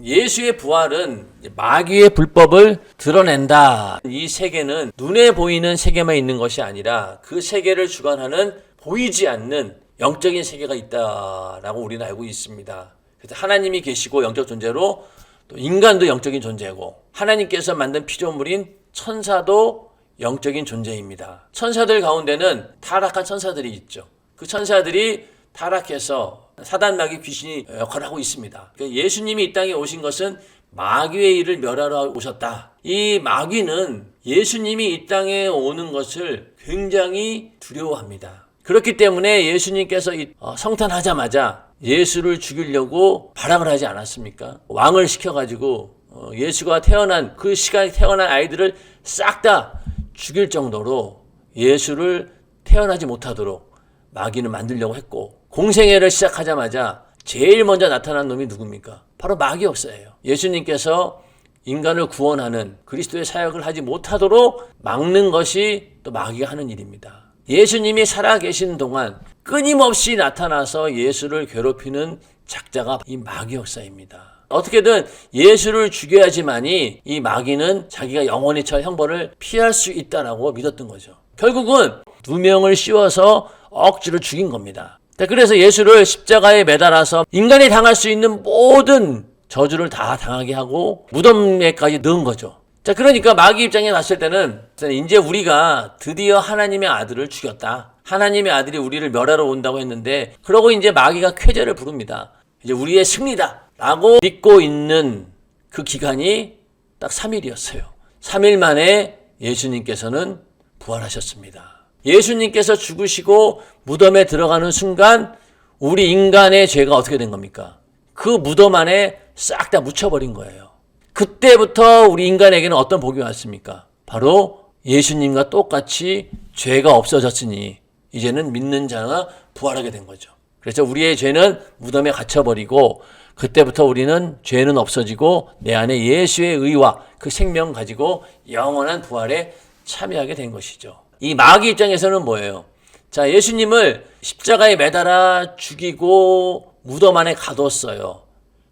예수의 부활은 마귀의 불법을 드러낸다. 이 세계는 눈에 보이는 세계만 있는 것이 아니라 그 세계를 주관하는 보이지 않는 영적인 세계가 있다라고 우리는 알고 있습니다. 그래서 하나님이 계시고 영적 존재로 또 인간도 영적인 존재고 하나님께서 만든 피조물인 천사도 영적인 존재입니다. 천사들 가운데는 타락한 천사들이 있죠. 그 천사들이 타락해서 사단 마귀 귀신이 역할을 하고 있습니다. 예수님이 이 땅에 오신 것은 마귀의 일을 멸하러 오셨다. 이 마귀는 예수님이 이 땅에 오는 것을 굉장히 두려워합니다. 그렇기 때문에 예수님께서 성탄하자마자 예수를 죽이려고 발악을 하지 않았습니까? 왕을 시켜가지고 예수가 태어난 그 시간에 태어난 아이들을 싹 다 죽일 정도로 예수를 태어나지 못하도록 마귀는 만들려고 했고, 공생애를 시작하자마자 제일 먼저 나타난 놈이 누굽니까? 바로 마귀 역사예요. 예수님께서 인간을 구원하는 그리스도의 사역을 하지 못하도록 막는 것이 또 마귀가 하는 일입니다. 예수님이 살아계신 동안 끊임없이 나타나서 예수를 괴롭히는 작자가 이 마귀 역사입니다. 어떻게든 예수를 죽여야지만이 이 마귀는 자기가 영원히 처할 형벌을 피할 수 있다라고 믿었던 거죠. 결국은 누명을 씌워서 억지로 죽인 겁니다. 그래서 예수를 십자가에 매달아서 인간이 당할 수 있는 모든 저주를 다 당하게 하고 무덤에까지 넣은 거죠. 그러니까 마귀 입장에 봤을 때는 이제 우리가 드디어 하나님의 아들을 죽였다. 하나님의 아들이 우리를 멸하러 온다고 했는데, 그러고 이제 마귀가 쾌재를 부릅니다. 이제 우리의 승리다 라고 믿고 있는 그 기간이 딱 3일이었어요. 3일 만에 예수님께서는 부활하셨습니다. 예수님께서 죽으시고 무덤에 들어가는 순간 우리 인간의 죄가 어떻게 된 겁니까? 그 무덤 안에 싹 다 묻혀버린 거예요. 그때부터 우리 인간에게는 어떤 복이 왔습니까? 바로 예수님과 똑같이 죄가 없어졌으니 이제는 믿는 자가 부활하게 된 거죠. 그래서 우리의 죄는 무덤에 갇혀버리고 그때부터 우리는 죄는 없어지고 내 안에 예수의 의와 그 생명 가지고 영원한 부활에 참여하게 된 것이죠. 이 마귀 입장에서는 뭐예요? 자, 예수님을 십자가에 매달아 죽이고 무덤 안에 가뒀어요.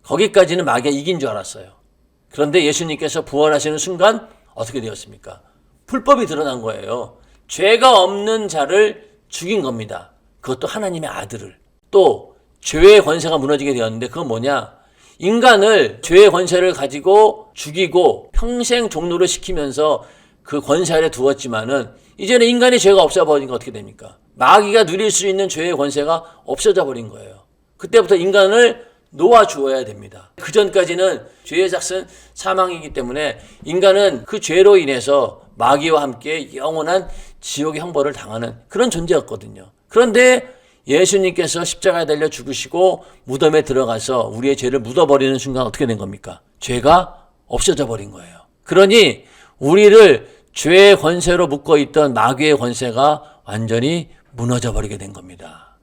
거기까지는 마귀가 이긴 줄 알았어요. 그런데 예수님께서 부활하시는 순간 어떻게 되었습니까? 불법이 드러난 거예요. 죄가 없는 자를 죽인 겁니다. 그것도 하나님의 아들을. 또 죄의 권세가 무너지게 되었는데 그건 뭐냐? 인간을 죄의 권세를 가지고 죽이고 평생 종노를 시키면서 그 권세 아래 두었지만은 이제는 인간의 죄가 없어버리니까 어떻게 됩니까? 마귀가 누릴 수 있는 죄의 권세가 없어져 버린 거예요. 그때부터 인간을 놓아주어야 됩니다. 그 전까지는 죄의 삭은 사망이기 때문에 인간은 그 죄로 인해서 마귀와 함께 영원한 지옥의 형벌을 당하는 그런 존재였거든요. 그런데 예수님께서 십자가에 달려 죽으시고 무덤에 들어가서 우리의 죄를 묻어버리는 순간 어떻게 된 겁니까? 죄가 없어져 버린 거예요. 그러니 우리를 죄의 권세로 묶어있던 마귀의 권세가 완전히 무너져 버리게 된 겁니다.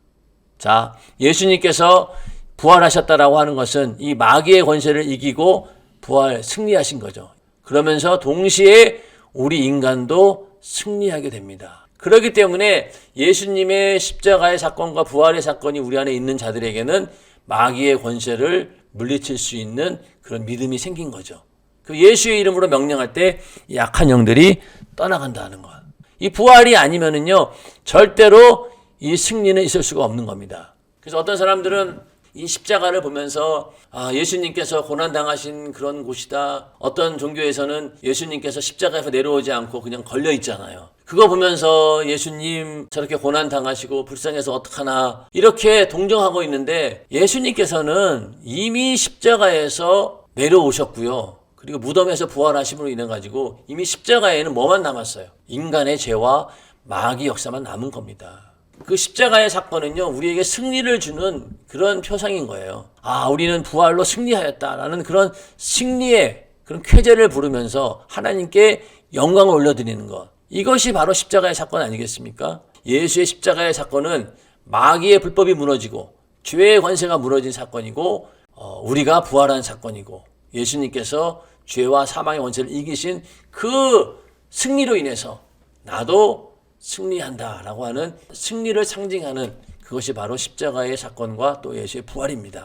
자, 예수님께서 부활하셨다라고 하는 것은 이 마귀의 권세를 이기고 승리하신 거죠. 그러면서 동시에 우리 인간도 승리하게 됩니다. 그렇기 때문에 예수님의 십자가의 사건과 부활의 사건이 우리 안에 있는 자들에게는 마귀의 권세를 물리칠 수 있는 그런 믿음이 생긴 거죠. 그 예수의 이름으로 명령할 때 약한 영들이 떠나간다는 것. 이 부활이 아니면은요, 절대로 이 승리는 있을 수가 없는 겁니다. 그래서 어떤 사람들은 이 십자가를 보면서 예수님께서 고난당하신 그런 곳이다. 어떤 종교에서는 예수님께서 십자가에서 내려오지 않고 그냥 걸려 있잖아요. 그거 보면서 예수님 저렇게 고난당하시고 불쌍해서 어떡하나 이렇게 동정하고 있는데, 예수님께서는 이미 십자가에서 내려오셨고요. 그리고 무덤에서 부활하심으로 인해 가지고 이미 십자가에는 뭐만 남았어요? 인간의 죄와 마귀 역사만 남은 겁니다. 그 십자가의 사건은요, 우리에게 승리를 주는 그런 표상인 거예요. 우리는 부활로 승리하였다라는 그런 승리의 그런 쾌재를 부르면서 하나님께 영광을 올려드리는 것. 이것이 바로 십자가의 사건 아니겠습니까? 예수의 십자가의 사건은 마귀의 불법이 무너지고 죄의 권세가 무너진 사건이고, 우리가 부활한 사건이고, 예수님께서 죄와 사망의 권세를 이기신 그 승리로 인해서 나도 승리한다라고 하는 승리를 상징하는 그것이 바로 십자가의 사건과 또 예수의 부활입니다.